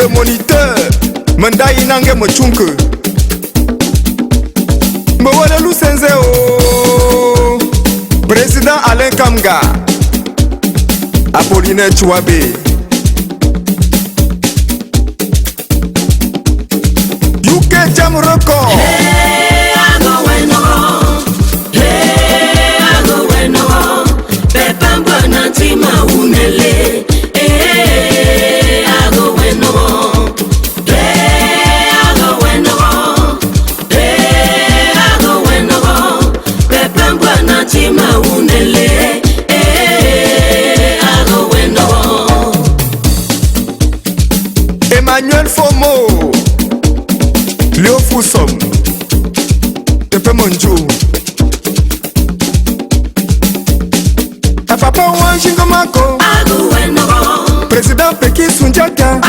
le moniteur Mandai nange mochunke Mwale Lusenze o Président Alain Kamga Apollinaire Chouabé UK Jam Record Emmanuel Fomo Léo Foussom Pepe Monjo Papa Wanjingo Mako Président Peki Sunjata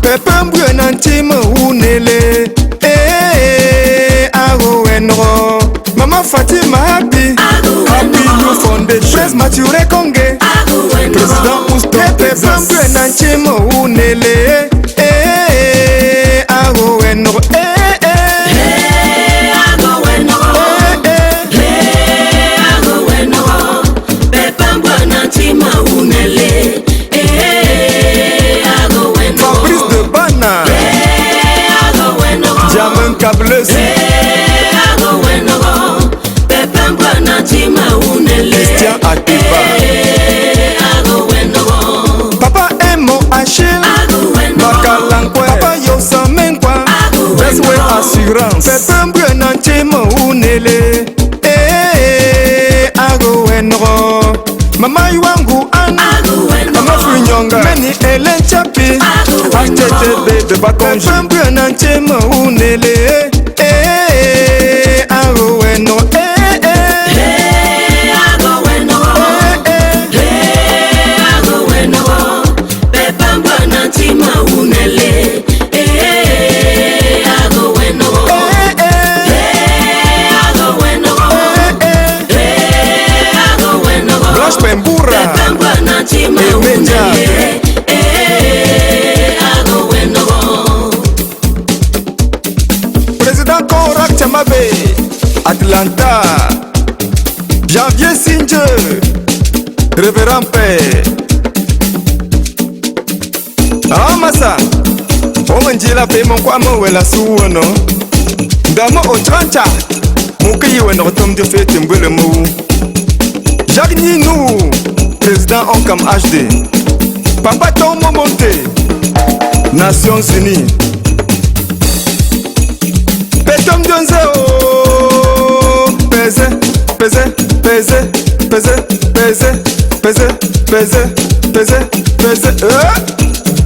Pepe Mbouye Nantima Unele Ago Wenro Mama Fatima Happy New Foundation Pres Mature Konge Président Ousto Pepe Mbouye Nantima Unele Ago Wenro Fabrice de Bana Diamant Cableuse Christian Atiba Papa Emo Achille Bakalankwe Papa Yosa Menkwa Beswe Assurance Pepe Mbouye Nantima Unele Ago Wenro Mama Yuangu Anna Mama Funyonga Meni Ellen Chapi HTTB de Bakonji Pepe Mbouye Nantima Unele Ago Wenro Blanche Pembura Emeja Président Korak Chamabe Atlanta Janvier Singe Révérend Père Amasa Omanjila pe mon kwa mo wela suwono Damo Otrancha Muki weno tom de fete mbele mou Jacques Ninou Président Onkam HD Papa Tomo Monté Nations Unies Petom Donze Pese, pese, pese, pese, pese, pese, pese, pese, pese,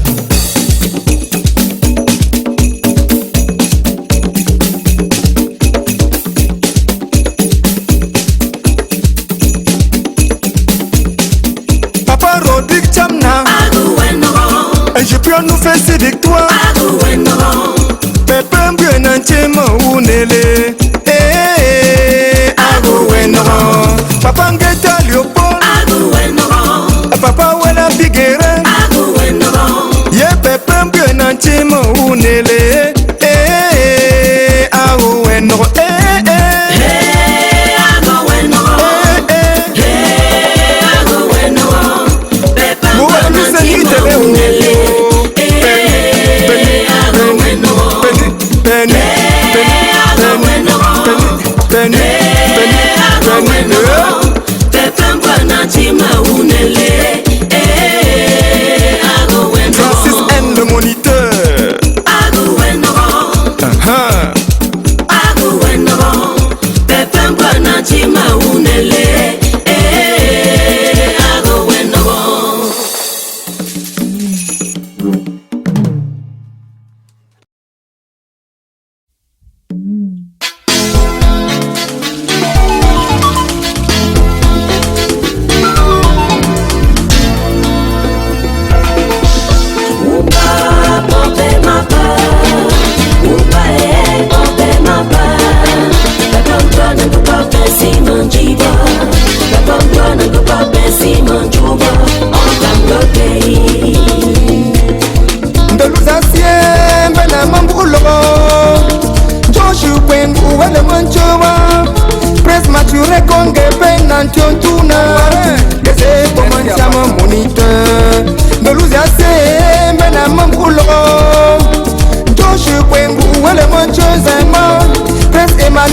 Papa Rodrigue Chamna Et je peux nous faire ces victoires Pepe Mbouye Nantima Unele Ago Wenro Papa Ngeta Léopold Papa Wela Bigere Ye Pepe Mbouye Nantima Unele Ago Wenro Francis N le moniteur Simon Jiba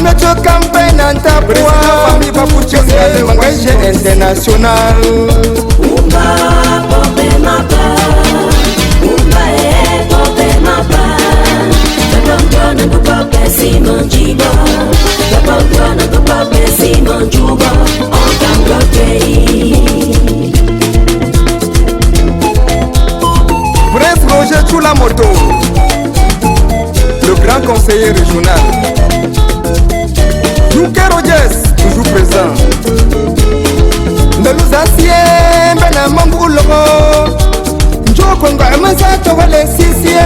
notre campagne en tapouin. C'est Mangaïje international. Oumba, portez ma part. Oumba est portez ma part. Le pampa ne peut pas passer mon jiba. Le pampa ne peut pas passer mon juba. En tant que pays. Prince Roger sous la moto, le grand conseiller régional. Youke Rogers, toujours présent. Nous assieds, ben Mamboulo. Njokonga Mazato Wale Sissie.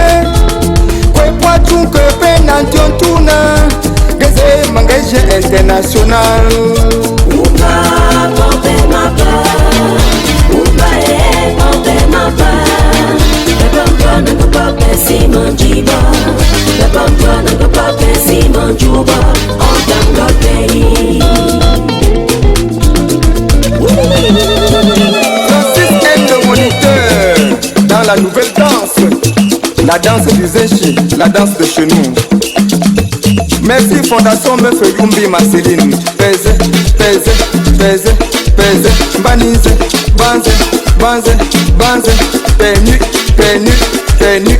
Kwe Poitou que Penantion Tuna. Gazé Mangaïje international. Oumba, portez ma part. Oumba est portez ma part. Le pampa ne peut pas passer mon jiba. Le pampa ne peut pas passer mon juba. En tant que pays. Francis est le moniteur dans la nouvelle danse. La danse du Zéchi, la danse de chez nous. Merci Fondation Meuf Yumbi Marceline. Pèse, pèse, pèse, pèse. Banise, banze, banze, banze. Pénu, pénu, pénu.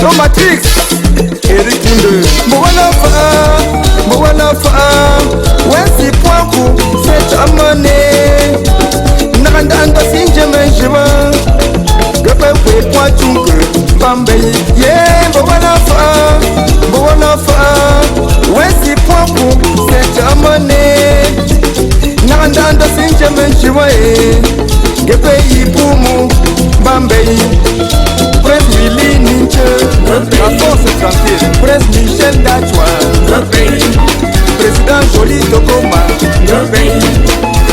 Jean Matrix, Eric Kounde. Mouana fa, ouais si point coup, c'est amené. Naranda sinje menjima. Gapa kwe Poitou que Bambay. Yeah, mouana fa, ouais si point coup, c'est amené. Naranda sinje menjima. Gapa yipumu Bambay. Prince Willy Ninche, la force tranquille. Prince Michel Dachwa, Président Jolie Tokoma,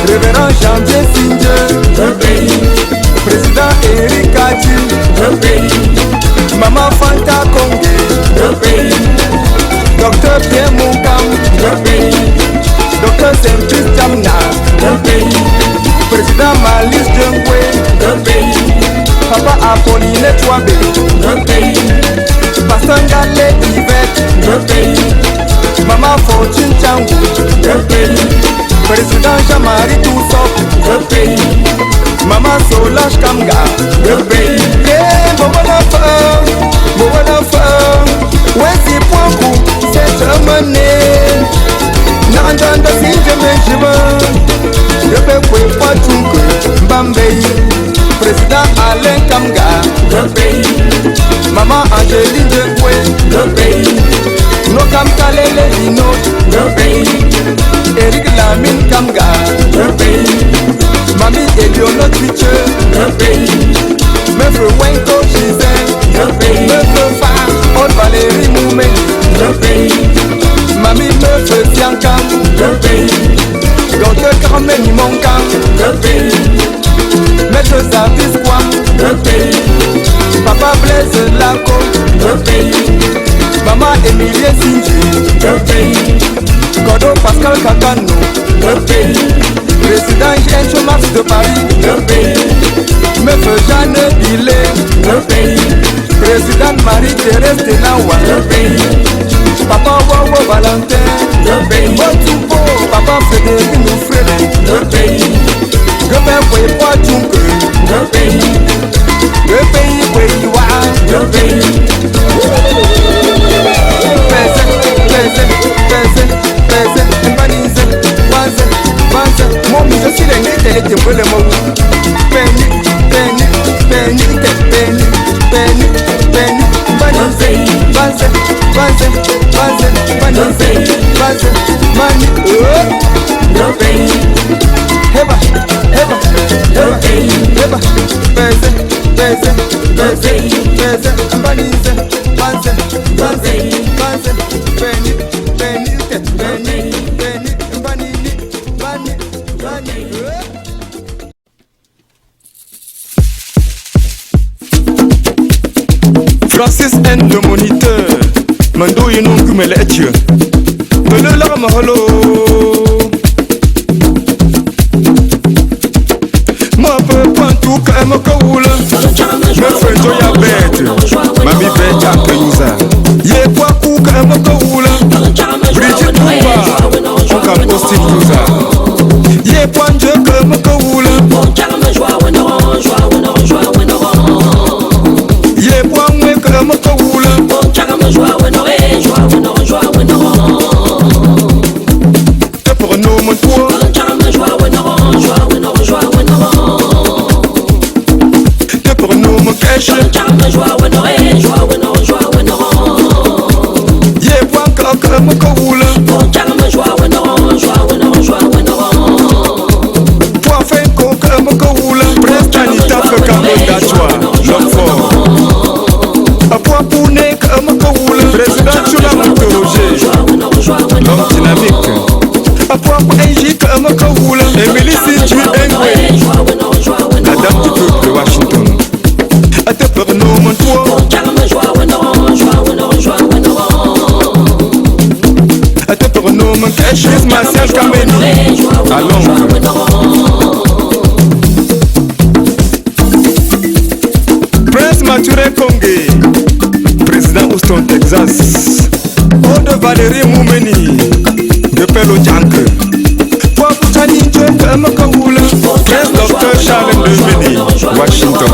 Révérend Janvier Singer, Président Eric Kati, Maman Fanta Kongé, Docteur Pierre Moukam, Docteur Saint-Just Jamna, Président Malice Djengwe, Papa Apolline Touabé, Pasteur Gale Yvette, Maman Fortune Tchangou, Président Jean-Marie Toussop, Maman Solange Kamga, Mouana fa, ouais si point coup, c'est amené. Nandanda si je me jiba, je peux pas tout Bambay. Président Alain Kamga, Maman Angéline Degoué, No Kamkalele Lino, Eric Lamine Kamga, Mami Eliono Twitcher, Meufre Wenko Gisèle, Meufre Fa, Aude Valérie Moumé, Mami Meufre Siankam, Docteur Carmen Nimonkan, Maître Service Kwam, Papa Blaise Lako, Maman Emilie Sinji, Kodo Pascal Kakano, Président Gencho Max de Paris, Meuf Jeanne Billet, Président Marie-Thérèse Tenawa, Papa Wawo Valentin, Motupo, Papa Frédéric Noufré, Gopin Kwe Poitou que le pays Kwe Pèse, pèse, pèse, pèse, banise, banze, banze. Mon je suis l'ennemi de l'été, le mot. Penny, penny, penny, penny, penny, penny, banise, banze, banze, banze, banise, banze, mani, no pays. Heba, heba, heba, heba, pèse, pèse, pèse, pèse, banise, banze, banze, banze, penny, penny, penny, penny, banini, bani, bani. Francis N le moniteur, Mando Yenon Kumele Etche, de le larme holo. Moi peu point tout qu'elle me coule, me fait joya bête, ma vie bête à Kenza. Yé quoi coup qu'elle me coule. pour nous mon tour. Te pour nous mon cash. Ye point que mon coule. Point fin que mon coule. Prestanita fait comme d'achoi. L'homme fort. A point pour ne que mon coule. Président Chula Montourogé. L'homme dynamique. A point pour Angie que mon coule. Emily Sidju Engwe. Madame du peuple de Washington. A te pour nous mon tour. A te pour nous mon cash. Martial Kameni. À Londres. Prince Mature Kongé. Président Houston, Texas. Ode Valérie Moumeni. De Pelo Janke. Waputani Joe Makaoula. Prince Dr. Charles Lemeni. Washington.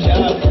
Yeah.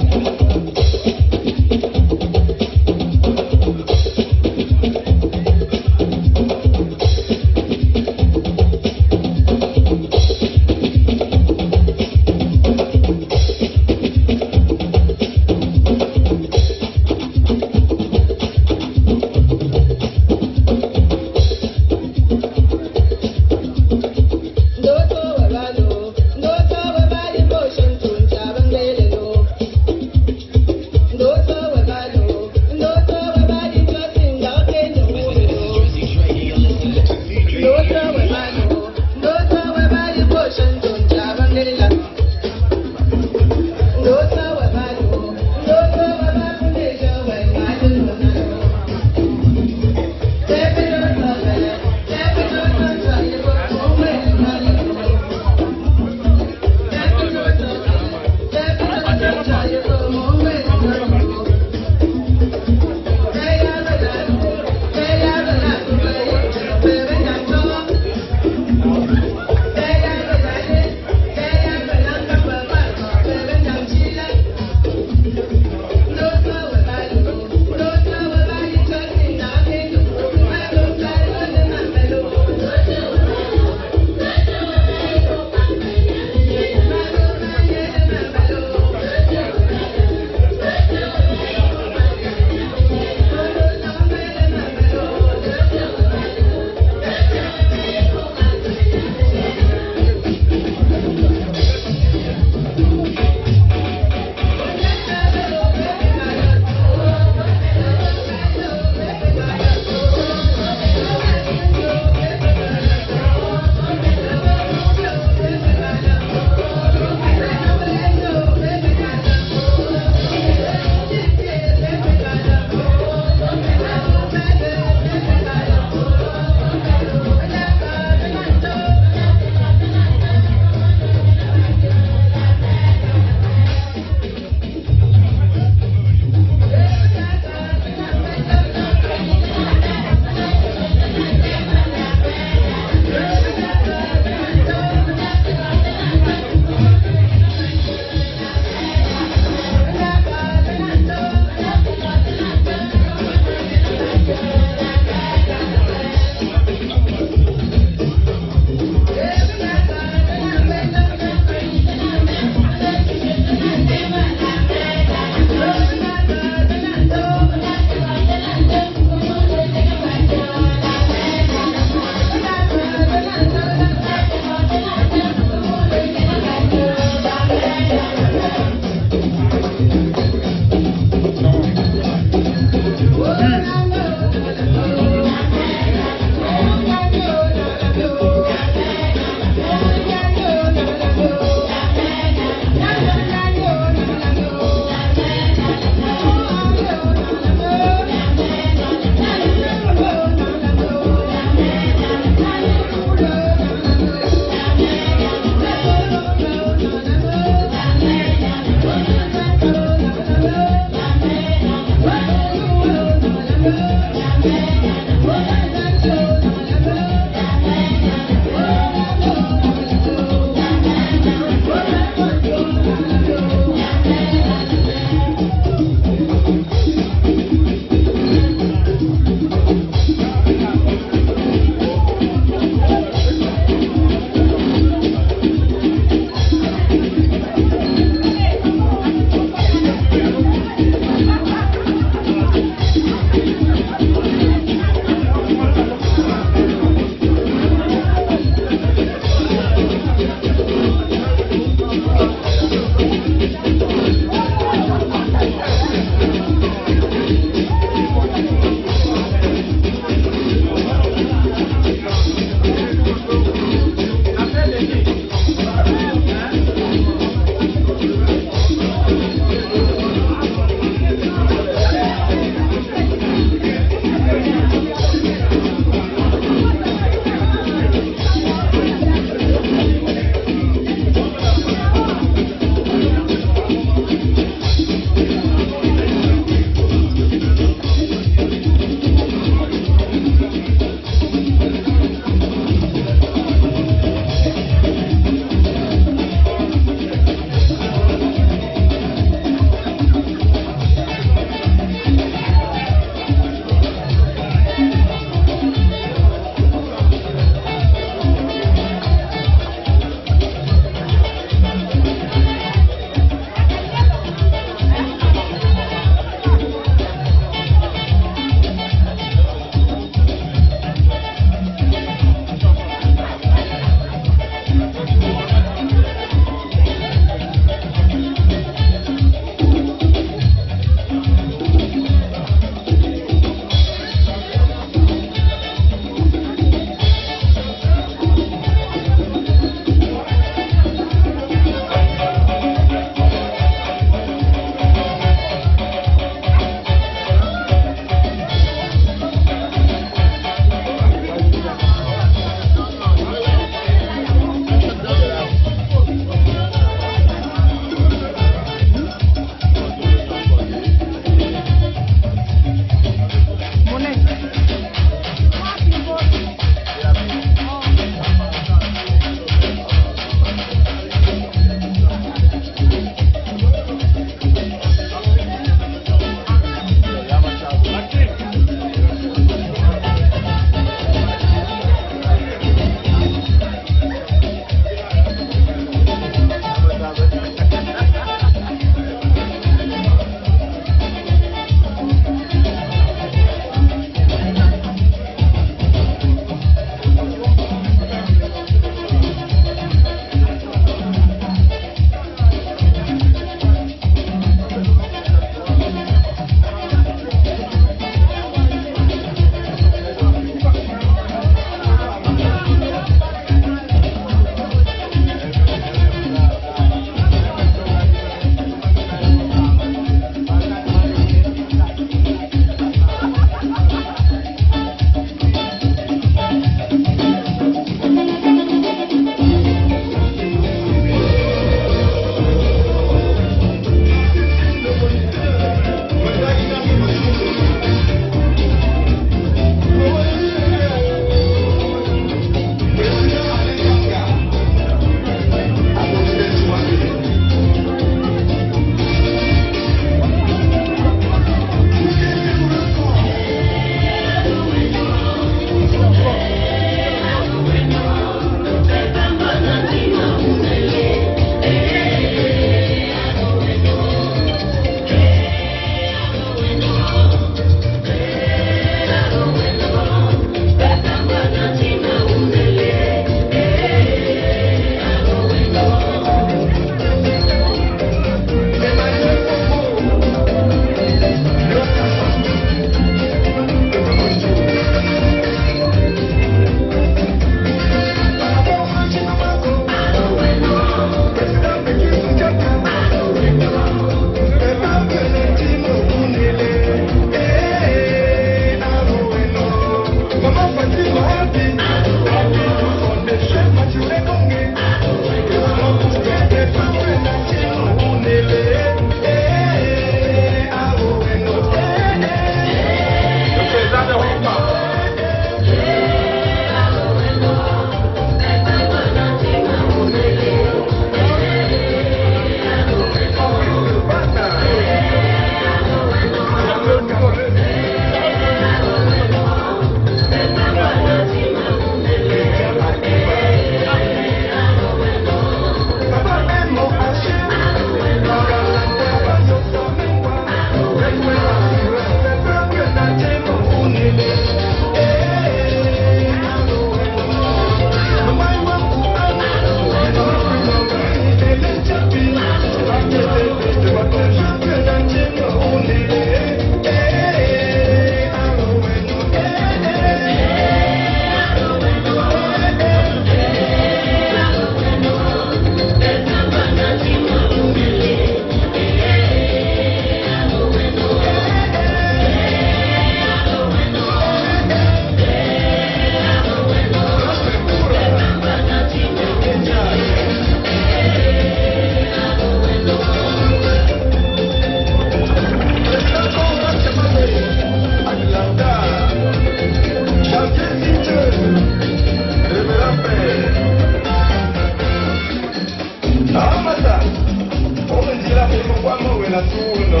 kwamo wela suno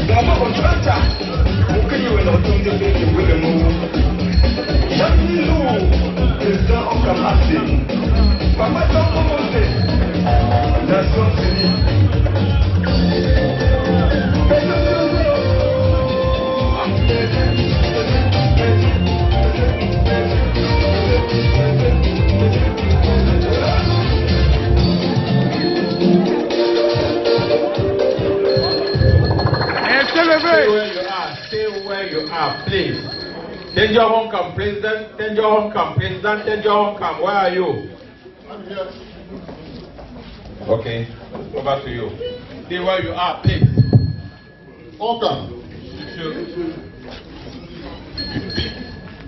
Dama otrata Mukiyi wela otumdi fiti wile mu Jamilu Président Okamasi Papa Toko Monte Nation Unie Stay where you are, please. Danger Hong Kong President, Danger Hong Kong President, Danger Hong Kong, where are you? I'm here. Okay, over to you. Stay where you are, please. Okay.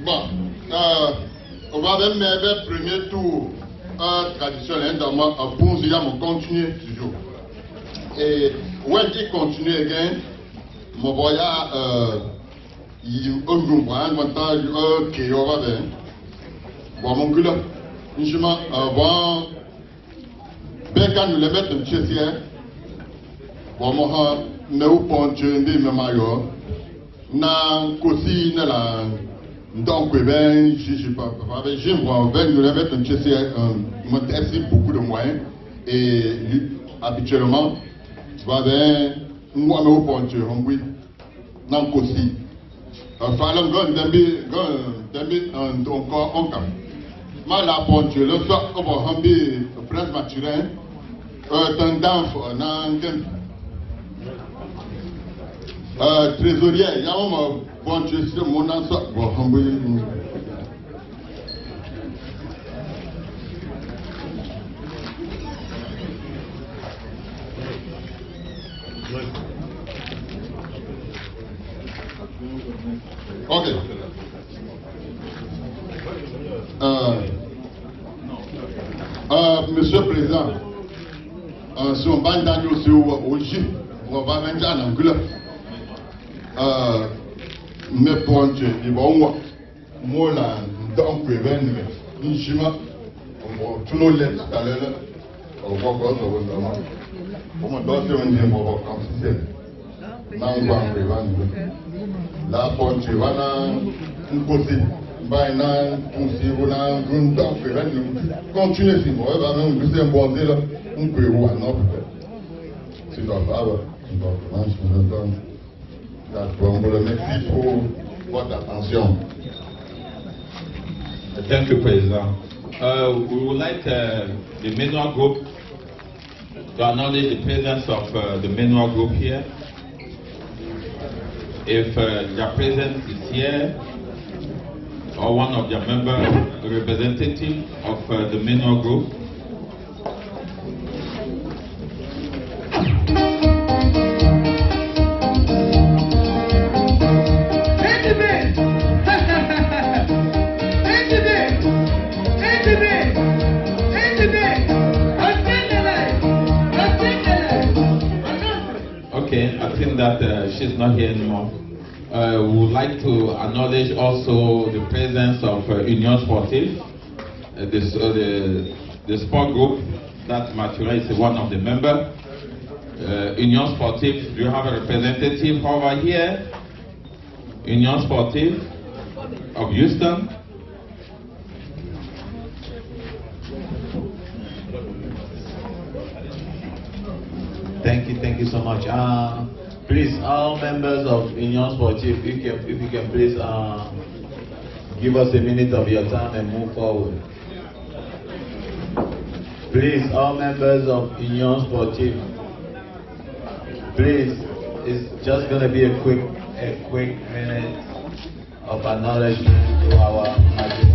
Bon, on va même faire le premier tour traditionnel dans ma pour nous continuer toujours. Et when il continue again, mon voyage, il rejoint maintenant qui aura bien. Bon, mon gars, justement, avant, bien quand nous les mettons chez eux, bon, moi, nous pontons des mémoires, na kosi na la donc ben je pas avec Jim ben nous les mettons chez eux, m'intéresse beaucoup de moyens et habituellement, ben moi nous pontons, oui, na kosi. Falem gon dembi encore on kam. Ma la ponche le soir comme hambi prince Mathurin tendance na ngem. Trésorier ya on ponche sur mon ansa bon hambi. Ok. Monsieur le Président, si on va dans au J, on va mettre en anglais. Mais pour un Dieu, il va au moins, moi là, donc, je vais venir, inchima, tout le monde à l'heure, on va voir ça, on va voir ça, on va voir ça, la ponche va na côté va na ponce va na donc continuer si moi va même vous imposer là on peut voir non c'est doit pas donc je donne d'accord le merci pour votre attention. Thank you, President. We would like the Menua Group to acknowledge the presence of the Menua Group here. If their presence is here, or one of their members, the representative of the Menua Group. Okay, I think that she's not here anymore. We would like to acknowledge also the presence of Union Sportive, the sport group that Mathurin is one of the members. Union Sportive, do you have a representative over here? Union Sportive of Houston. Thank you so much. Please, all members of Union Sportive, if you can please give us a minute of your time and move forward. Please, all members of Union Sportive, please, it's just going to be a quick minute of acknowledgement to our Magic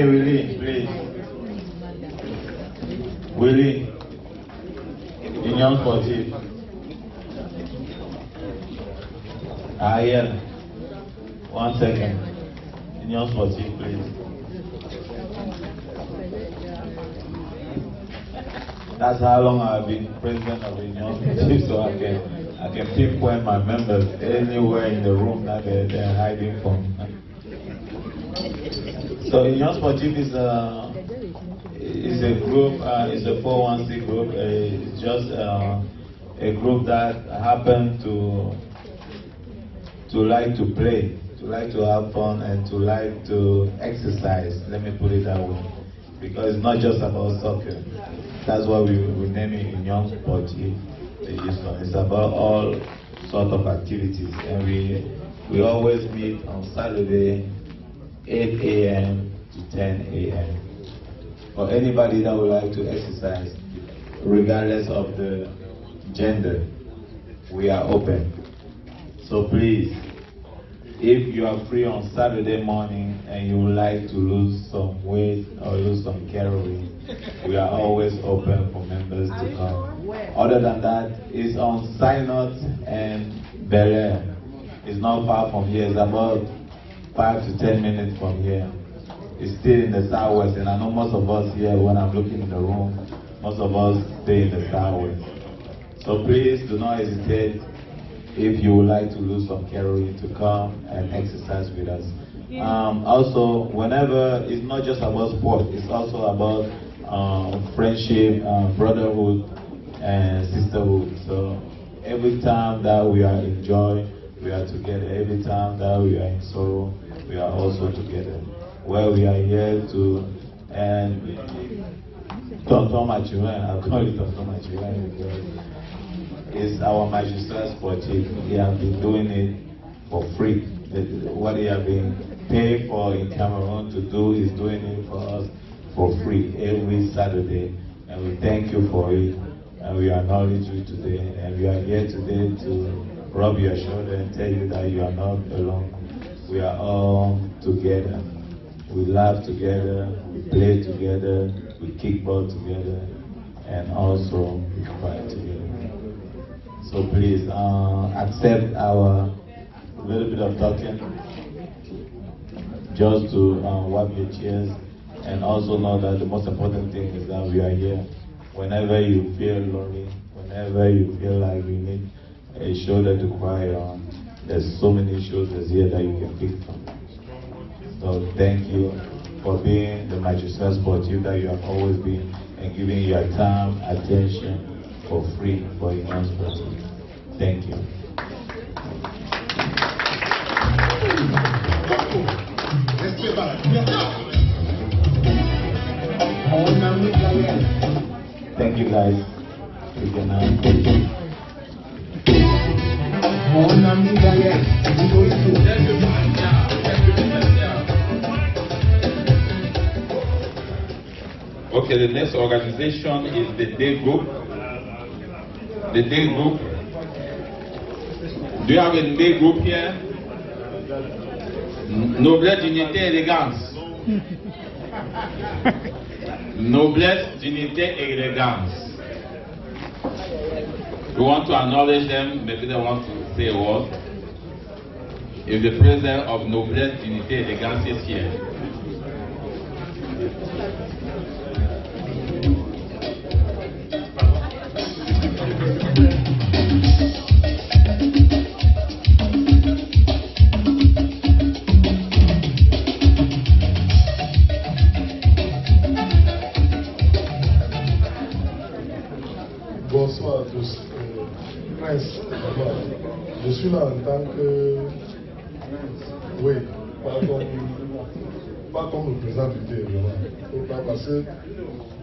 Willie, please. Willie, Union Sportive. Ariel, 1 second. Union Sportive, please. That's how long I've been president of the Union Sportive, so I can pinpoint my members anywhere in the room that they're hiding from. So Union Sportive is a group, it's a 416 group. It's just a group that happen to like to play, to like to have fun, and to like to exercise. Let me put it that way, because it's not just about soccer. That's why we name it Union Sportive. It's about all sorts of activities, and we always meet on Saturday, 8 a.m. to 10 a.m. For anybody that would like to exercise, regardless of the gender, we are open. So please, if you are free on Saturday morning and you would like to lose some weight or lose some calories, we are always open for members to come. Other than that, it's on Synod and Bel Air. It's not far from here. It's about 5 to 10 minutes from here. It's still in the Southwest, and I know most of us here, when I'm looking in the room, most of us stay in the Southwest. So please do not hesitate, if you would like to lose some calories, to come and exercise with us. Also, whenever, it's not just about sport, it's also about friendship, brotherhood, and sisterhood. So every time that we are in joy, we are together. Every time that we are in sorrow, we are also together. Where we are here to, and Tonton Machiwen, I'll call it Tonton Machiwen because it's our Magistrat Sportive. He has been doing it for free. What he has been paid for in Cameroon to do, is doing it for us for free every Saturday. And we thank you for it. And we acknowledge you today. And we are here today to rub your shoulder and tell you that you are not alone. We are all together. We laugh together, we play together, we kick ball together, and also we cry together. So please accept our little bit of talking, just to wipe your tears, and also know that the most important thing is that we are here. Whenever you feel lonely, whenever you feel like you need a shoulder to cry on, there's so many shoulders here that you can pick from. So thank you for being the Magistrat Sportive that you have always been, and giving your time, attention for free for Union Sportive. Thank you. Thank you guys. You can Okay, the next organization is the Day Group. The Day Group. Do you have a Day Group here? Noblesse, dignité, élégance. Noblesse, dignité, élégance. We want to acknowledge them. Maybe they want to say a word. If the president of Noblesse, dignité, élégance is here. Bonsoir à tous. Prince, je suis là en tant que... Oui, pas comme le président du Dé, parce que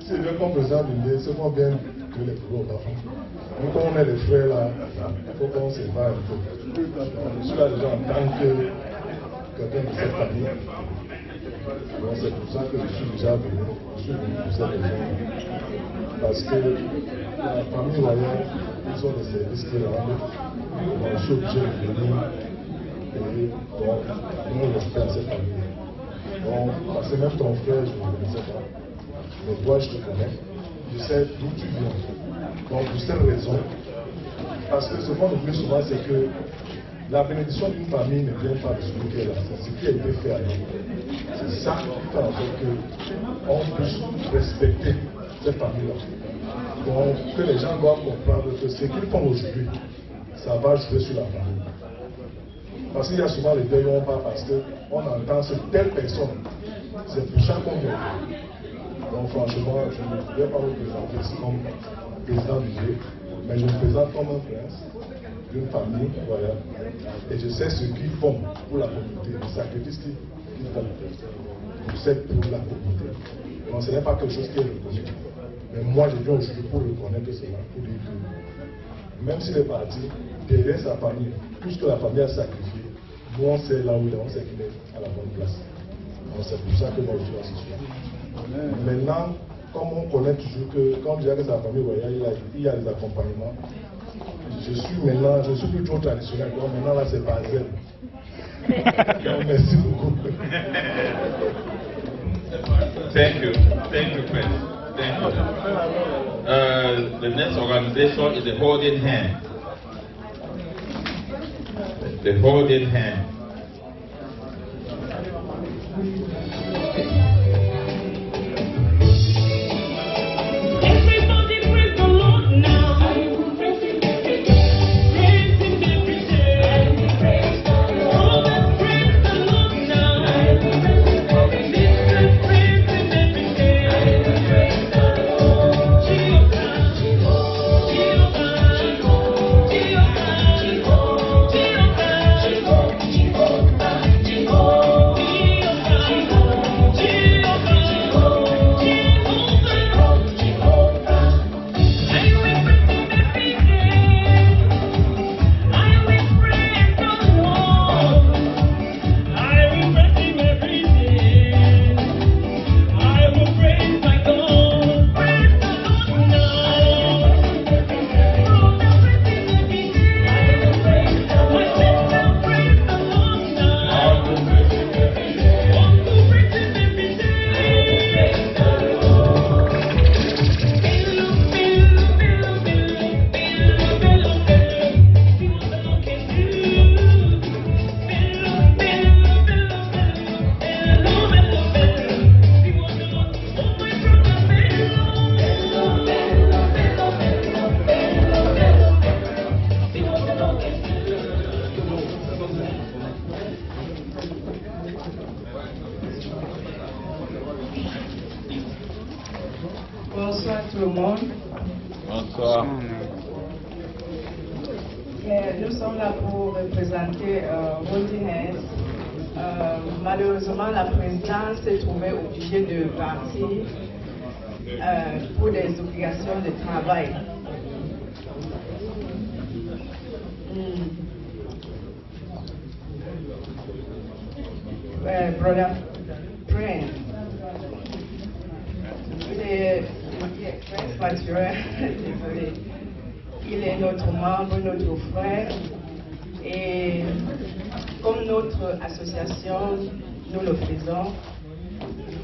si je viens comme président du Dé, c'est qu'on vient que les plus gros enfants. Nous, quand on est les frères là, il faut qu'on se bat un peu. Je suis là déjà en tant que quelqu'un de cette famille. Donc c'est pour ça que je suis déjà venu. Je suis venu pour cette raison. Parce que la famille royale, ils ont des services qui rendent. Donc je suis obligé de venir. Et donc, nous respectons à cette famille. Donc, parce que même ton frère, je ne le connaissais pas. Mais toi, je te connais. Je sais d'où tu viens. Donc, pour cette raison, parce que ce qu'on oublie souvent, c'est que la bénédiction d'une famille ne vient pas de celui qui est là. C'est ce qui a été fait à nous. C'est ça qui fait en sorte qu'on puisse respecter cette famille-là. Donc, que les gens doivent comprendre que ce qu'ils font aujourd'hui, ça va jouer sur la famille. Parce qu'il y a souvent les deuils, on parle parce qu'on entend c'est telle personne, c'est pour ça qu'on vient. Donc franchement, je ne vais pas vous présenter ici comme président du lieu, mais je me présente comme un prince d'une famille royale. Et je sais ce qu'ils font pour la communauté, le sacrifice qu'ils font pour la communauté. Donc ce n'est pas quelque chose qui est reconnu. Mais moi, je viens aujourd'hui pour reconnaître cela, pour dire que même s'il est parti, derrière sa famille, tout ce que la famille a sacrifié, nous on sait là où il est, on sait qu'il est à la bonne place. Donc c'est pour ça que moi je suis là ce soir. Maintenant, comme on connaît toujours que, quand on dit que c'est la famille royale, il y a des accompagnements. Je suis plus trop traditionnel, donc maintenant là c'est pas zèle. Merci beaucoup. Thank you, Prince. Thank you. The next organization is the Holding Hand. The Holding Hand. Everybody praise the Lord now. Praise Him every day. Praise the Lord. Oh, praise the Lord now. Listen, praise Him every day. Praise the Lord. Jehovah, Jehovah, Jehovah, Bonsoir tout le monde. Bonsoir. Nous sommes là pour représenter Holding Hands. Malheureusement, la présidence s'est trouvée obligée de partir pour des obligations de travail. Brother Prince, Prince Mathurin, désolé. Il est notre membre, notre frère, et comme notre association, nous le faisons,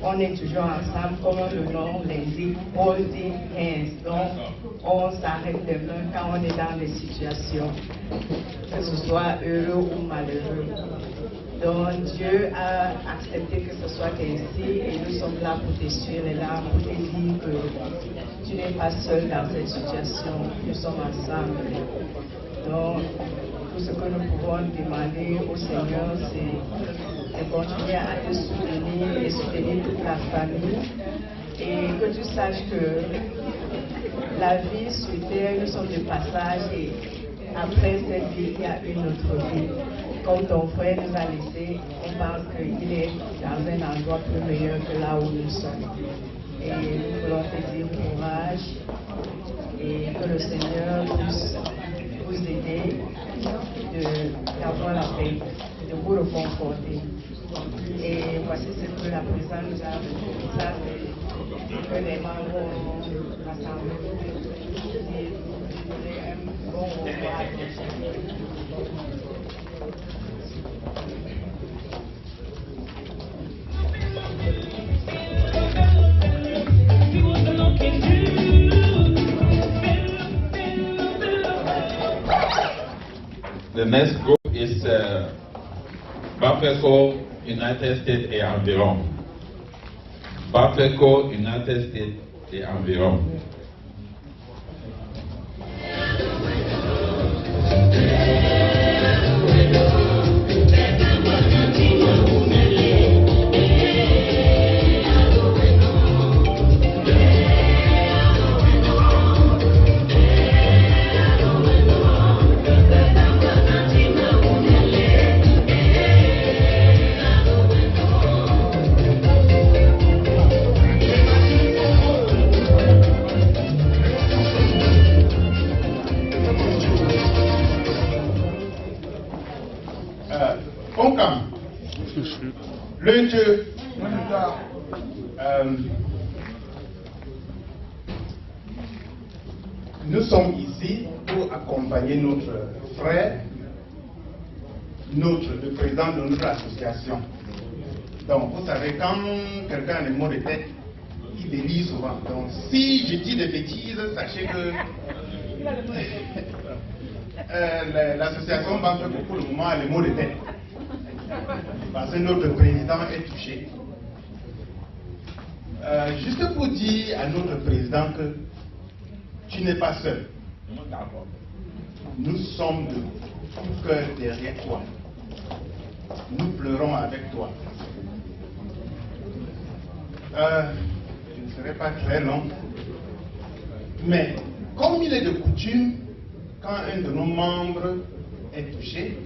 on est toujours ensemble, comme le nom l'indique, Holding Hands. Donc, on s'arrête les mains quand on est dans des situations, que ce soit heureux ou malheureux. Donc, Dieu a accepté que ce soit ainsi, et nous sommes là pour t'essuyer les larmes, pour te dire que tu n'es pas seul dans cette situation, nous sommes ensemble. Donc, tout ce que nous pouvons demander au Seigneur, c'est de continuer à te soutenir et soutenir toute la famille. Et que tu saches que la vie sur terre, nous sommes de passage, et après cette vie, il y a une autre vie. Comme ton frère nous a laissé, on pense qu'il est dans un endroit plus meilleur que là où nous sommes. Et nous voulons te dire courage et que le Seigneur puisse vous aider d'avoir la paix, de vous reconforter. Et voici ce que la présidente nous a dit. Ça, c'est que les membres ont rassemblé. Un bon revoir. The next group is Bapeko, United States et environ. Bafeco, United States et environ. Nous sommes ici pour accompagner notre frère, le président de notre association. Donc, vous savez, quand quelqu'un a des maux de tête, il délie souvent. Donc, si je dis des bêtises, sachez que l'association Bafeco pour le moment a les maux de tête. Parce que notre président est touché. Juste pour dire à notre président que tu n'es pas seul. Nous sommes de tout cœur derrière toi. Nous pleurons avec toi. Je ne serai pas très long. Mais comme il est de coutume, quand un de nos membres est touché,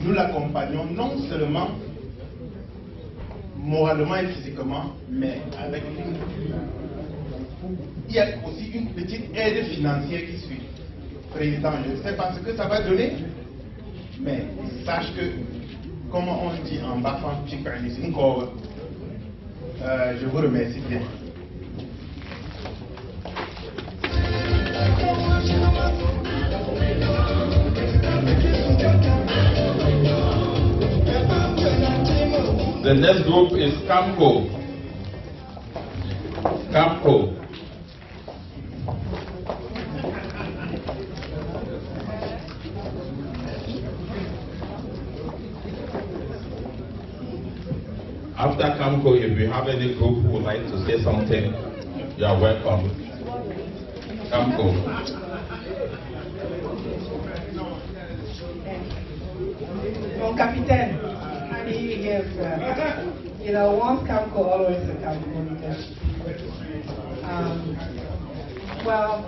nous l'accompagnons non seulement moralement et physiquement, mais avec une... Il y a aussi une petite aide financière qui suit. Président, je ne sais pas ce que ça va donner, mais sache que, comme on dit en Bafan, je vous remercie bien. The next group is Camco. Camco. After Camco, if you have any group who would like to say something, you are welcome. Camco. Mon capitaine, he is, once Camco, always a Camco leadership. Well,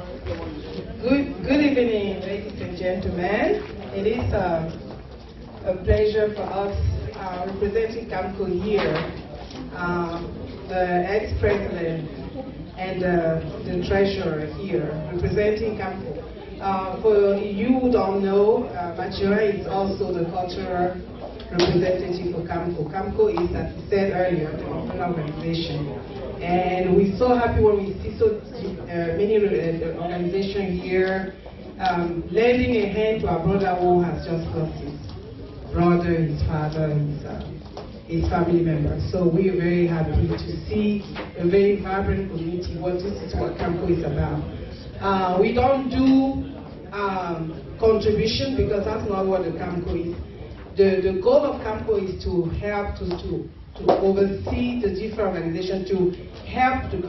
good evening, ladies and gentlemen. It is a pleasure for us representing Camco here, the ex-president and the treasurer here representing Camco. For you who don't know, Machira is also the cultural representative for Camco. Camco is, as we said earlier, an organization. And we're so happy when we see so many organizations here lending a hand to our brother who has just lost his brother, his father, his family members. So we are very happy to see a very vibrant community. This is what Camco is about. We don't do contribution because that's not what the Camco is. The goal of Camco is to help to oversee the different organizations, to help the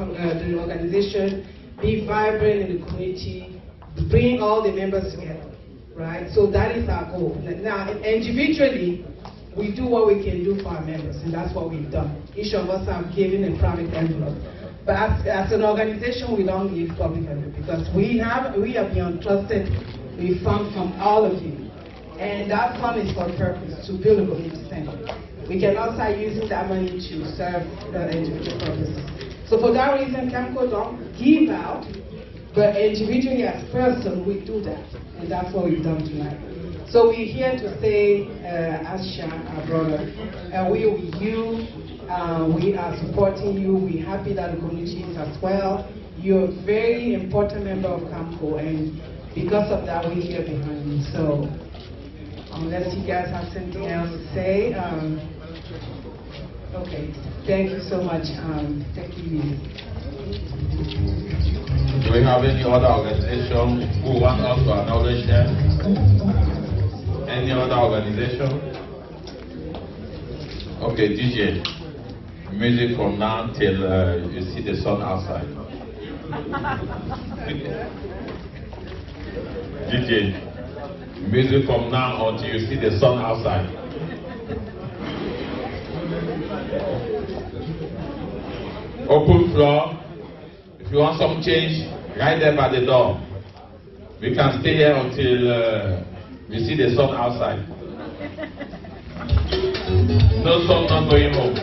organization be vibrant in the community, bring all the members together, right? So that is our goal. Now, individually, we do what we can do for our members, and that's what we've done. Each of us have given a private envelope. But as an organization, we don't give public envelope because we are being trusted with funds from all of you. And that fund is for a purpose, to build a community center. We cannot start using that money to serve individual purposes. So for that reason, Camco don't give out, but individually as person, we do that. And that's what we've done tonight. So we're here to say, Asha, our brother, we are with you. We are supporting you. We're happy that the community is as well. You're a very important member of Camco, and because of that, we're here behind you. So unless you guys have something else to say, okay. Thank you so much. Thank you. Do we have any other organization who want us to acknowledge them? Any other organization? Okay, DJ. music from now till you see the sun outside. DJ, music from now until you see the sun outside. Open floor. If you want some change, right there by the door. We can stay here until we see the sun outside. No sun, not going home.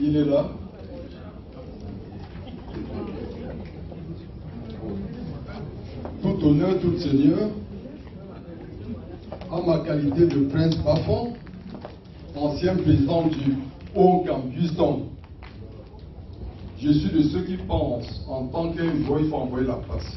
Il est là. Tout honneur, tout seigneur, en ma qualité de prince Bafon, ancien président du Haut-Camp Houston, je suis de ceux qui pensent en tant qu'un voix, il faut envoyer la passe.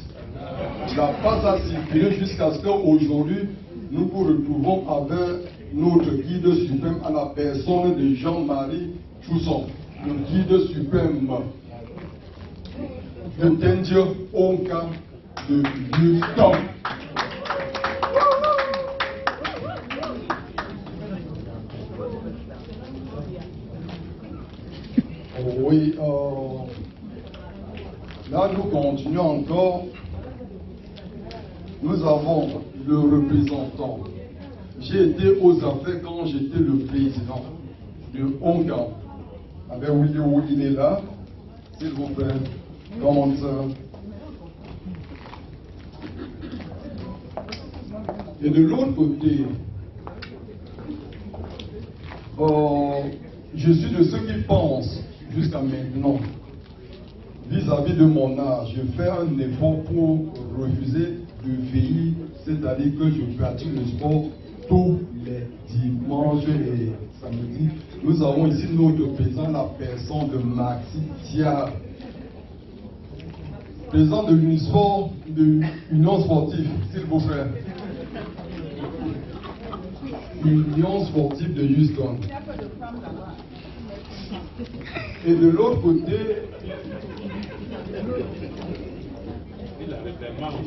La passe a circulé jusqu'à ce qu'aujourd'hui, nous vous retrouvons avec notre guide suprême à la personne de Jean-Marie Chousson, le guide suprême de Tendio Onka de Houston. Oui, là nous continuons encore. Nous avons le représentant. J'ai été aux affaires quand j'étais le président de Onka. Avec Willy Wood, il est là. S'il vous plaît, comment ça? Et de l'autre côté, je suis de ceux qui pensent, jusqu'à maintenant, vis-à-vis de mon âge, je fais un effort pour refuser de veiller, c'est-à-dire que je pratique le sport tous les dimanches et samedis. Nous avons ici notre président, la personne de Maxi Thiard, président de l'Unisport, de l'Union sportive, s'il vous plaît. Union sportive de Houston. Et de l'autre côté,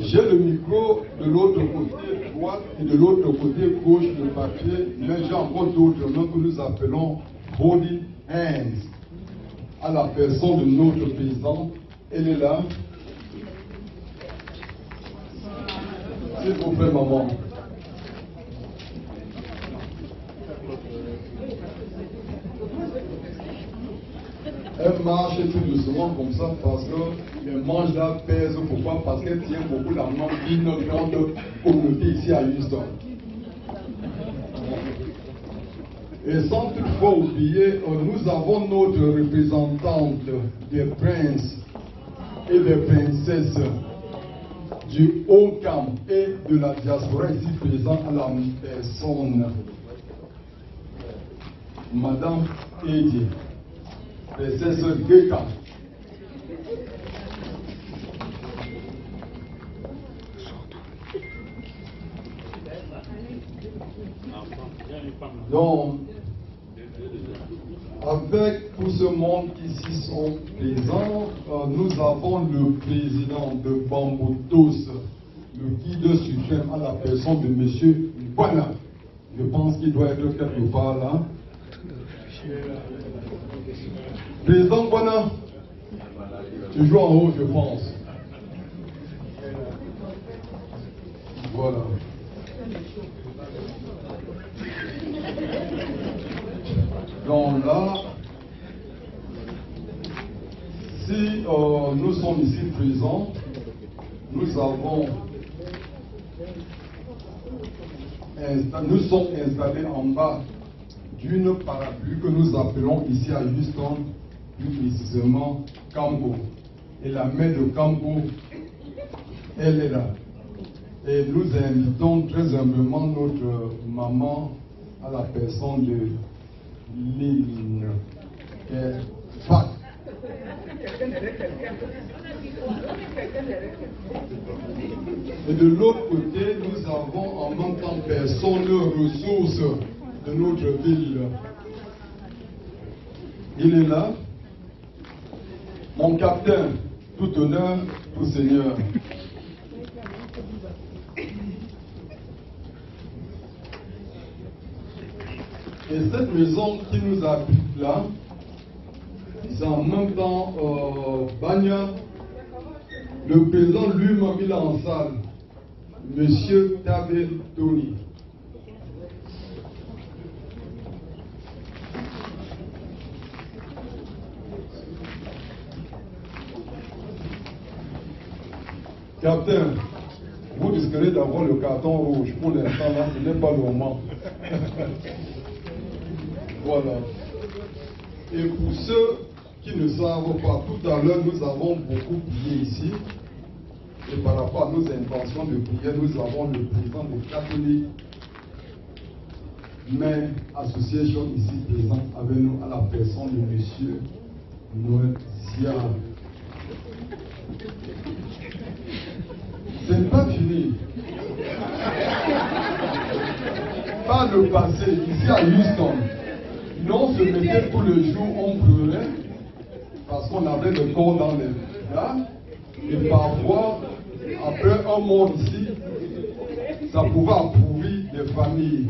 j'ai le micro de l'autre côté droite et de l'autre côté gauche le papier, mais j'ai encore d'autres noms que nous appelons Body Hands, à la personne de notre président. Elle est là. S'il vous plaît, maman. Elle marche tout doucement comme ça parce que les manches là pèsent. Pourquoi? Parce qu'elle tient beaucoup la main d'une grande communauté ici à Houston. Et sans toutefois oublier, nous avons notre représentante des princes et des princesses du Haut-Camp et de la diaspora ici présente à la personne. Madame Eddie. Princesse Geka. Donc, avec tout ce monde qui ici sont présents, nous avons le président de Bamboutos, le guide suprême à la personne de M. Bwana. Je pense qu'il doit être quelque part là. Président Bwana, toujours en haut, je pense. Voilà. Donc là, Si nous sommes ici présents, nous sommes installés en bas d'une parapluie que nous appelons ici à Houston, plus précisément Campo. Et la mère de Campo, elle est là. Et nous invitons très humblement notre maman à la personne de Lynn Fat. Et de l'autre côté, nous avons en même temps personne ressources de notre ville. Il est là. Mon capitaine, tout honneur, tout seigneur. Et cette maison qui nous habite là, c'est en même temps Bagna. Le président lui-même, il est en salle. Monsieur Tabé Tony. Capitaine, vous risquerez d'avoir le carton rouge. Pour l'instant, là, ce n'est pas le moment. Voilà. Et pour ceux qui ne savent pas, tout à l'heure, nous avons beaucoup prié ici. Et par rapport à nos intentions de prière, nous avons le président des catholiques, mais association ici présente avec nous à la personne de monsieur Noël Sia. Ce n'est pas fini. Par le passé, ici à Houston, non, se mettait tous les jours, on pleurait parce qu'on avait le corps dans les là. Et parfois, après un mort ici, ça pouvait appauvrir les familles.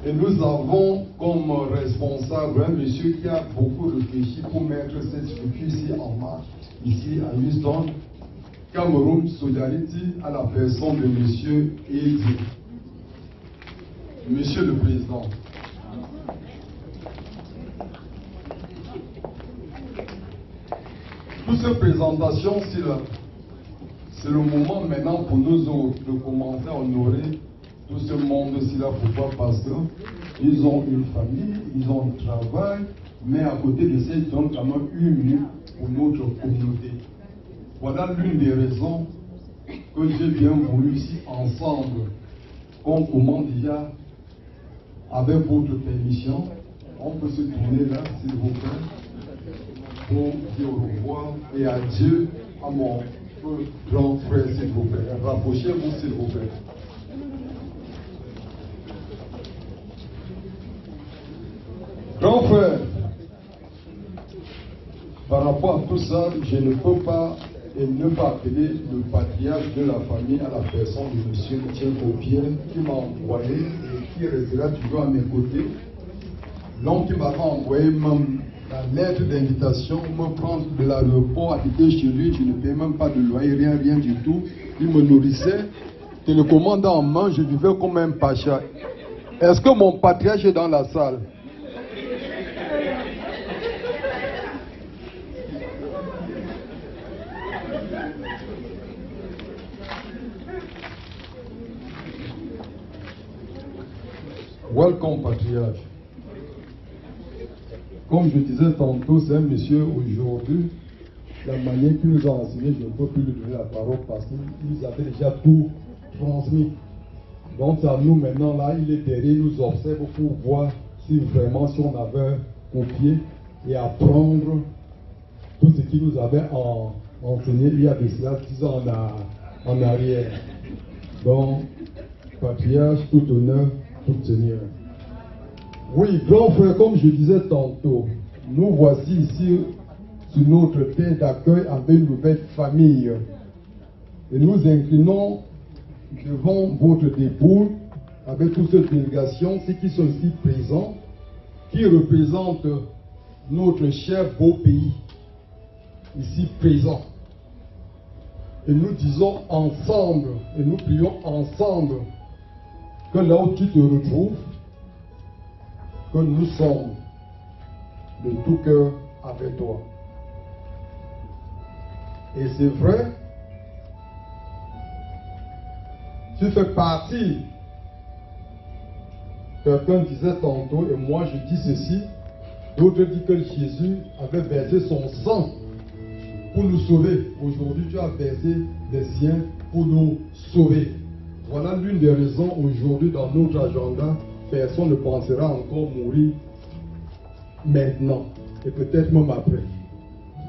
Et nous avons comme responsable un monsieur qui a beaucoup réfléchi pour mettre cette structure ici en marche, ici à Houston, Cameroun Solidarity, à la personne de monsieur Edi. Monsieur le Président, toutes ces présentations, c'est le moment maintenant pour nous autres de commencer à honorer tout ce monde-ci là. Pourquoi? Parce qu'ils ont une famille, ils ont un travail, mais à côté de ça, ils ont quand même une minute pour notre communauté. Voilà l'une des raisons que j'ai bien voulu ici ensemble qu'on commande déjà avec votre permission. On peut se tourner là, s'il vous plaît, pour dire au revoir et adieu à mon grand frère, s'il vous plaît. Rapprochez-vous, s'il vous plaît. Grand frère, par rapport à tout ça, je ne peux pas et ne pas appeler le patriarche de la famille à la personne de M. Etienne Paupier qui m'a envoyé et qui restera toujours à mes côtés. L'homme qui m'avait envoyé même la lettre d'invitation, me prendre de l'aéroport, habiter chez lui, je ne payais même pas de loyer, rien du tout. Il me nourrissait, télécommande en main, je vivais comme un pacha. Est-ce que mon patriarche est dans la salle? Welcome, patriarche. Comme je disais tantôt, c'est un monsieur aujourd'hui, la manière qu'il nous a enseigné, je ne peux plus lui donner la parole parce qu'il nous avait déjà tout transmis. Donc à nous maintenant, là, il est derrière, il nous observe pour voir si vraiment, si on avait copié et apprendre tout ce qu'il nous avait enseigné il y a de cela 6 ans en arrière. Donc, patriarche, tout honneur, tout seigneur. Oui, grand frère, comme je disais tantôt, nous voici ici sur notre terre d'accueil avec une nouvelle famille. Et nous inclinons devant votre dépôt avec toute cette délégation, ceux qui sont ici présents, qui représentent notre cher beau pays, ici présent. Et nous disons ensemble, et nous prions ensemble, que là où tu te retrouves, que nous sommes de tout cœur avec toi. Et c'est vrai, tu fais partie. Quelqu'un disait tantôt, et moi je dis ceci, d'autres disent que Jésus avait versé son sang pour nous sauver. Aujourd'hui, tu as versé les siens pour nous sauver. Voilà l'une des raisons aujourd'hui dans notre agenda, personne ne pensera encore mourir maintenant et peut-être même après.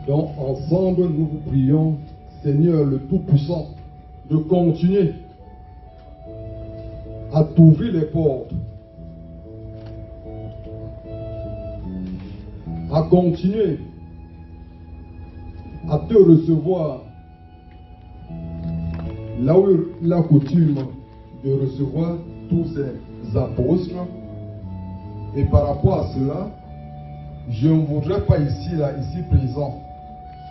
Donc ensemble, nous vous prions, Seigneur le Tout-Puissant, de continuer à t'ouvrir les portes, à continuer à te recevoir là où la coutume de recevoir tous ces apôtres. Et par rapport à cela, je ne voudrais pas ici présent,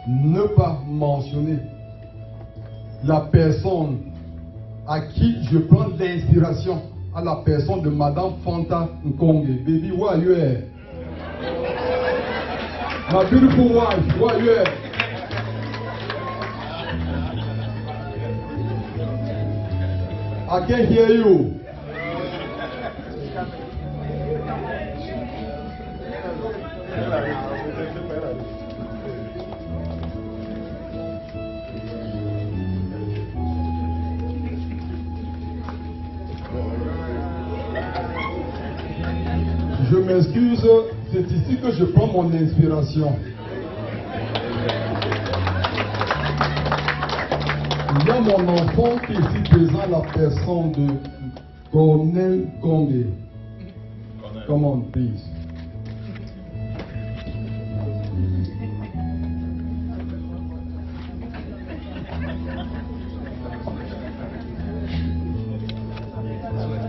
ne pas mentionner la personne à qui je prends l'inspiration, à la personne de Madame Fanta Nkonge. Baby, where are you at? My beautiful wife, where are you at? I can't hear you. Je m'excuse, c'est ici que je prends mon inspiration. Il y a mon enfant qui est ici présent, la personne de Cornel Kongé. Come on, please.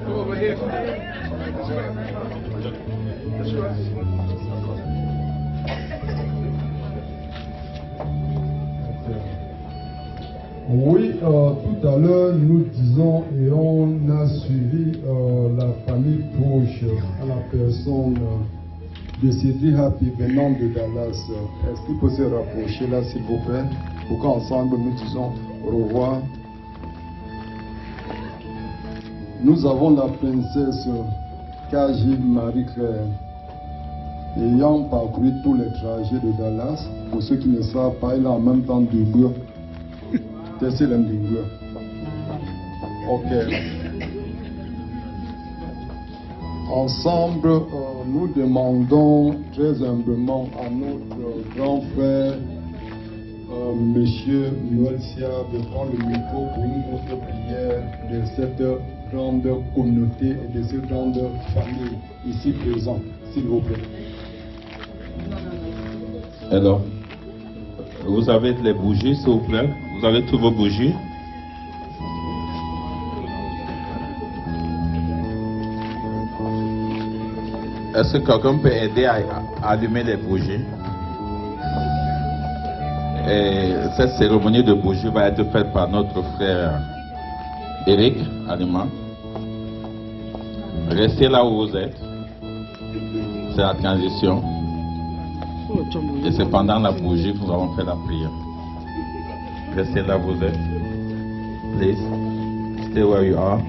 Over here. Oui, tout à l'heure, nous disons et on a suivi la famille proche à la personne de Cédric Happy venant de Dallas. Est-ce qu'il peut se rapprocher là, s'il vous plaît, pour qu'ensemble nous disons au revoir. Nous avons la princesse Kaji Marie-Claire, ayant parcouru tous les trajets de Dallas. Pour ceux qui ne savent pas, elle a en même temps du beurre. C'est l'indingue. Ok. Ensemble, nous demandons très humblement à notre grand frère, Monsieur Noël Sia, de prendre le micro pour une autre prière de cette grande communauté et de cette grande famille ici présente, s'il vous plaît. Alors, vous avez les bougies, s'il vous plaît? Vous avez toutes vos bougies? Est-ce que quelqu'un peut aider à allumer les bougies? Et cette cérémonie de bougies va être faite par notre frère Eric Alima. Restez là où vous êtes. C'est la transition. Et c'est pendant la bougie que nous allons faire la prière. Restez là où vous êtes. Please, stay where you are.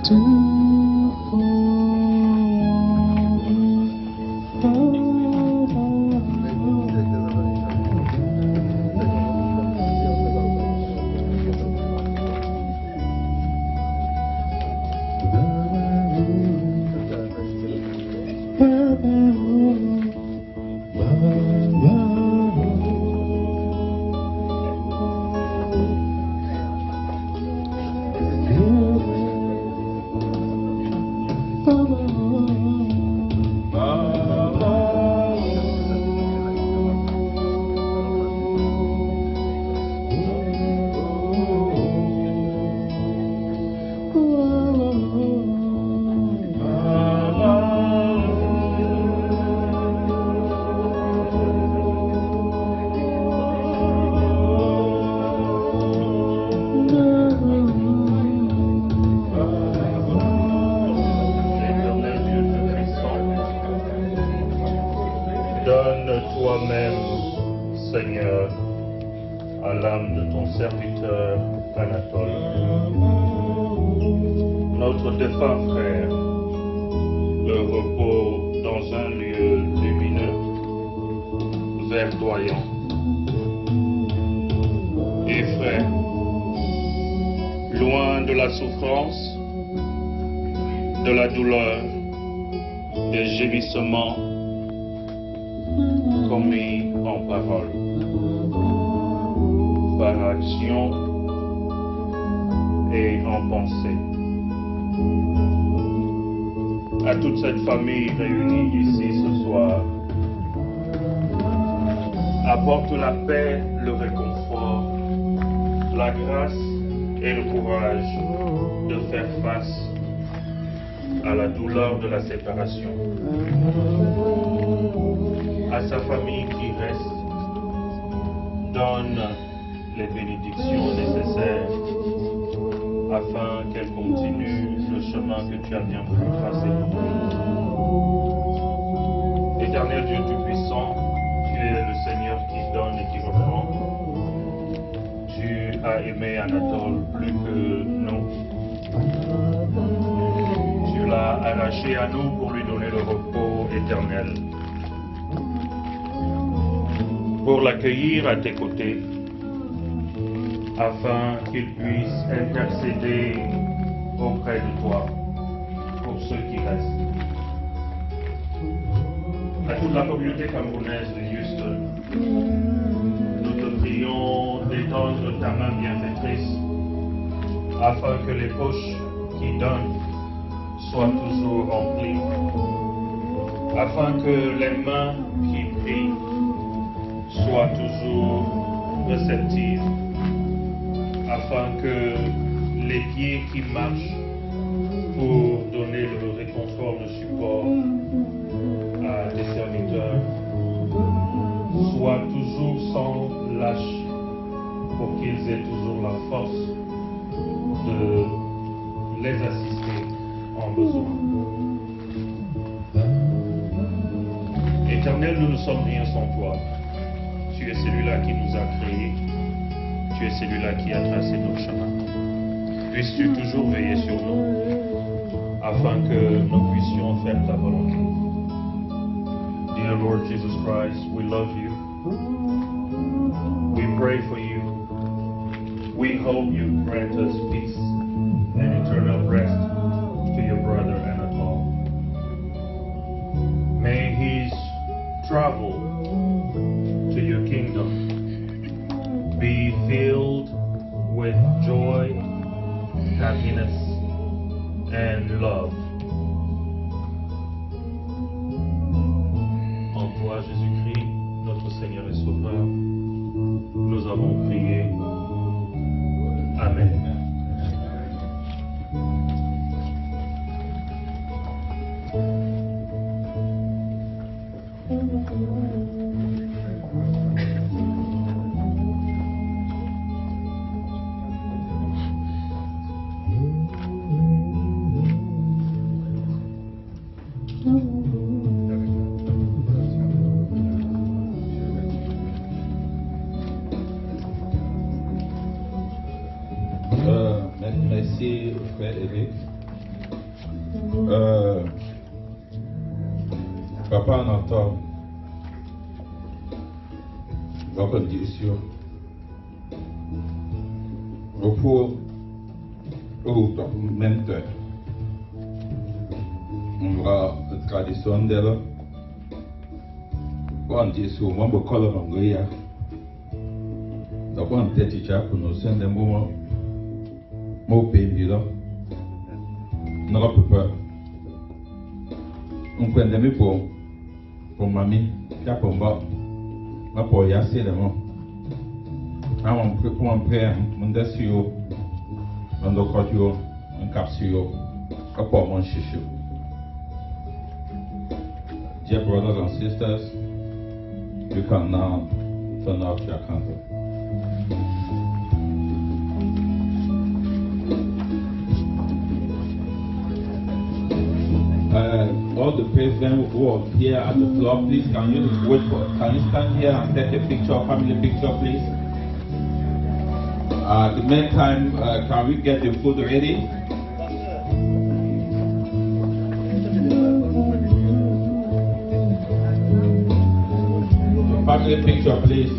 To Donne toi-même, Seigneur, à l'âme de ton serviteur Anatole, notre défunt frère, le repos dans un lieu lumineux, verdoyant et frais, loin de la souffrance, de la douleur, des gémissements commis en parole, par action et en pensée. À toute cette famille réunie ici ce soir, apporte la paix, le réconfort, la grâce et le courage de faire face à la douleur de la séparation. À sa famille qui reste, donne les bénédictions nécessaires afin qu'elle continue le chemin que tu as bien voulu tracer pour elle. Éternel Dieu Tout-Puissant, tu es le Seigneur qui donne et qui reprend. Tu as aimé Anatole plus que nous. Tu l'as arraché à nous pour lui donner le repos éternel. Pour l'accueillir à tes côtés, afin qu'il puisse intercéder auprès de toi pour ceux qui restent. À toute la communauté camerounaise de Houston, nous te prions d'étendre ta main bienfaitrice afin que les poches qui donnent soient toujours remplies, afin que les mains qui prient soient toujours réceptives, afin que les pieds qui marchent pour donner le réconfort, le support à tes serviteurs soient toujours sans lâche, pour qu'ils aient toujours la force de les assister en besoin. Éternel, nous ne sommes rien sans toi. Tu es celui-là qui nous a créés. Tu es celui-là qui a tracé nos chemins. Puisses-tu toujours veiller sur nous, afin que nous puissions faire ta volonté. Dear Lord Jesus Christ, we love you. We pray for you. We hope you grant us peace and eternal rest to your brother Anatole. May his travel to your kingdom be filled with joy, happiness, and love. En toi, Jésus-Christ, notre Seigneur et Sauveur, nous avons prié. Amen. Merci, frère Eric. Papa Nathan, votre discussion. Repos au même temps. On va la tradition d'elle. On dit souvent beaucoup de l'anglais. Donc on tête déjà pour nous c'est un moment. Mon pays là. N'aura pas peur. On prend des mots pour mamie, qui a pour moi, ma pour y assez de moi. Ah, on peut pour un prêt, mon dessus, mon docteur, un capsule, un pour mon chichou. Dear brothers and sisters, you can now turn off your candle. All the presidents who are here at the floor, please can you stand here and take a picture, family picture, please? At the meantime, can we get the food ready? Family picture, please.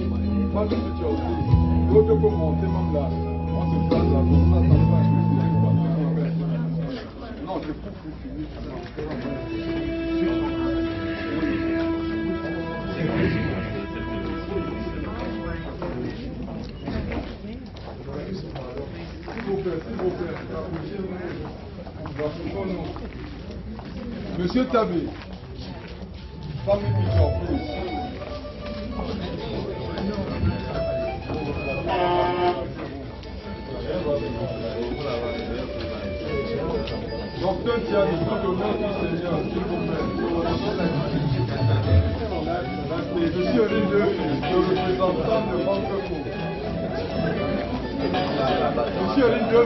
Monsieur Tabé, famille picture, please. Docteur Thiago, tout au nom du Seigneur, s'il vous plaît. Monsieur Olivier, le représentant de Banque. Monsieur Olivier,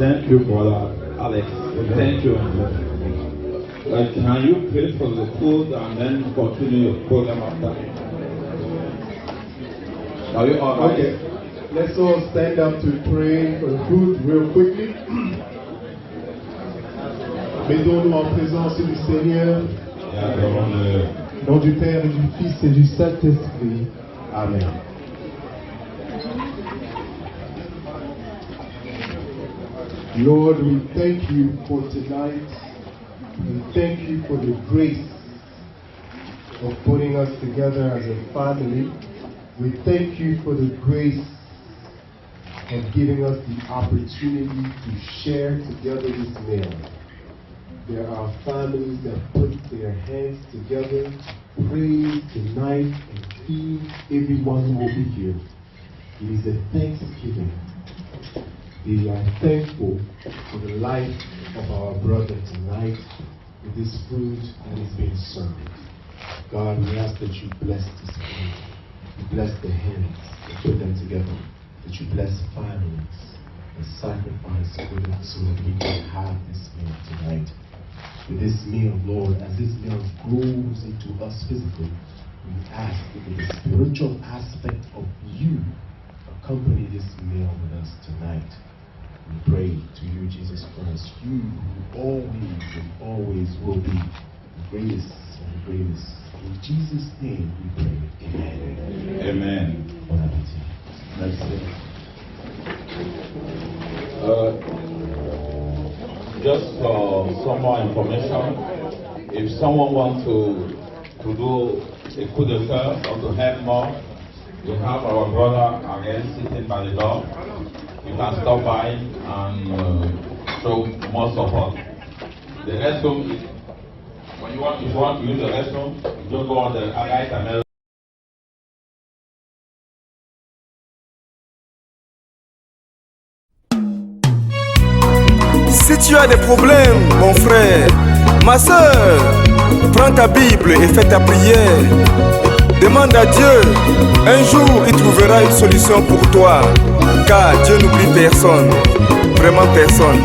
Thank you, brother Alex. Thank you. Can you pray for the food and then continue your program after? Are you all right? Okay. Let's all stand up to pray for the food real quickly. Mettons-nous en présence du Seigneur. Au nom du Père et du Fils et du Saint-Esprit. Amen. Lord, we thank you for tonight. We thank you for the grace of putting us together as a family. We thank you for the grace and giving us the opportunity to share together this meal. There are families that put their hands together to pray tonight and feed everyone who will be here. It is a thanksgiving. We are thankful for the life of our brother tonight with this food that is being served. God, we ask that you bless this food. You bless the hands that put them together. That you bless families and sacrifice for them so that we can have this meal tonight. With this meal, Lord, as this meal grows into us physically, we ask that the spiritual aspect of you accompany this meal with us tonight. We pray to you, Jesus Christ, you who always and always will be the greatest and the greatest. In Jesus' name we pray. Amen. Amen. Bon appétit. Merci. Just for some more information, if someone wants to do a coup de cœur or to help more, we have our brother Ariel sitting by the door. You can stop by and show more support. The restroom is, if you want to use the restroom, you just go on the right and Si tu as des problèmes, mon frère, ma soeur, prends ta Bible et fais ta prière. Demande à Dieu, un jour il trouvera une solution pour toi. Car Dieu n'oublie personne, vraiment personne.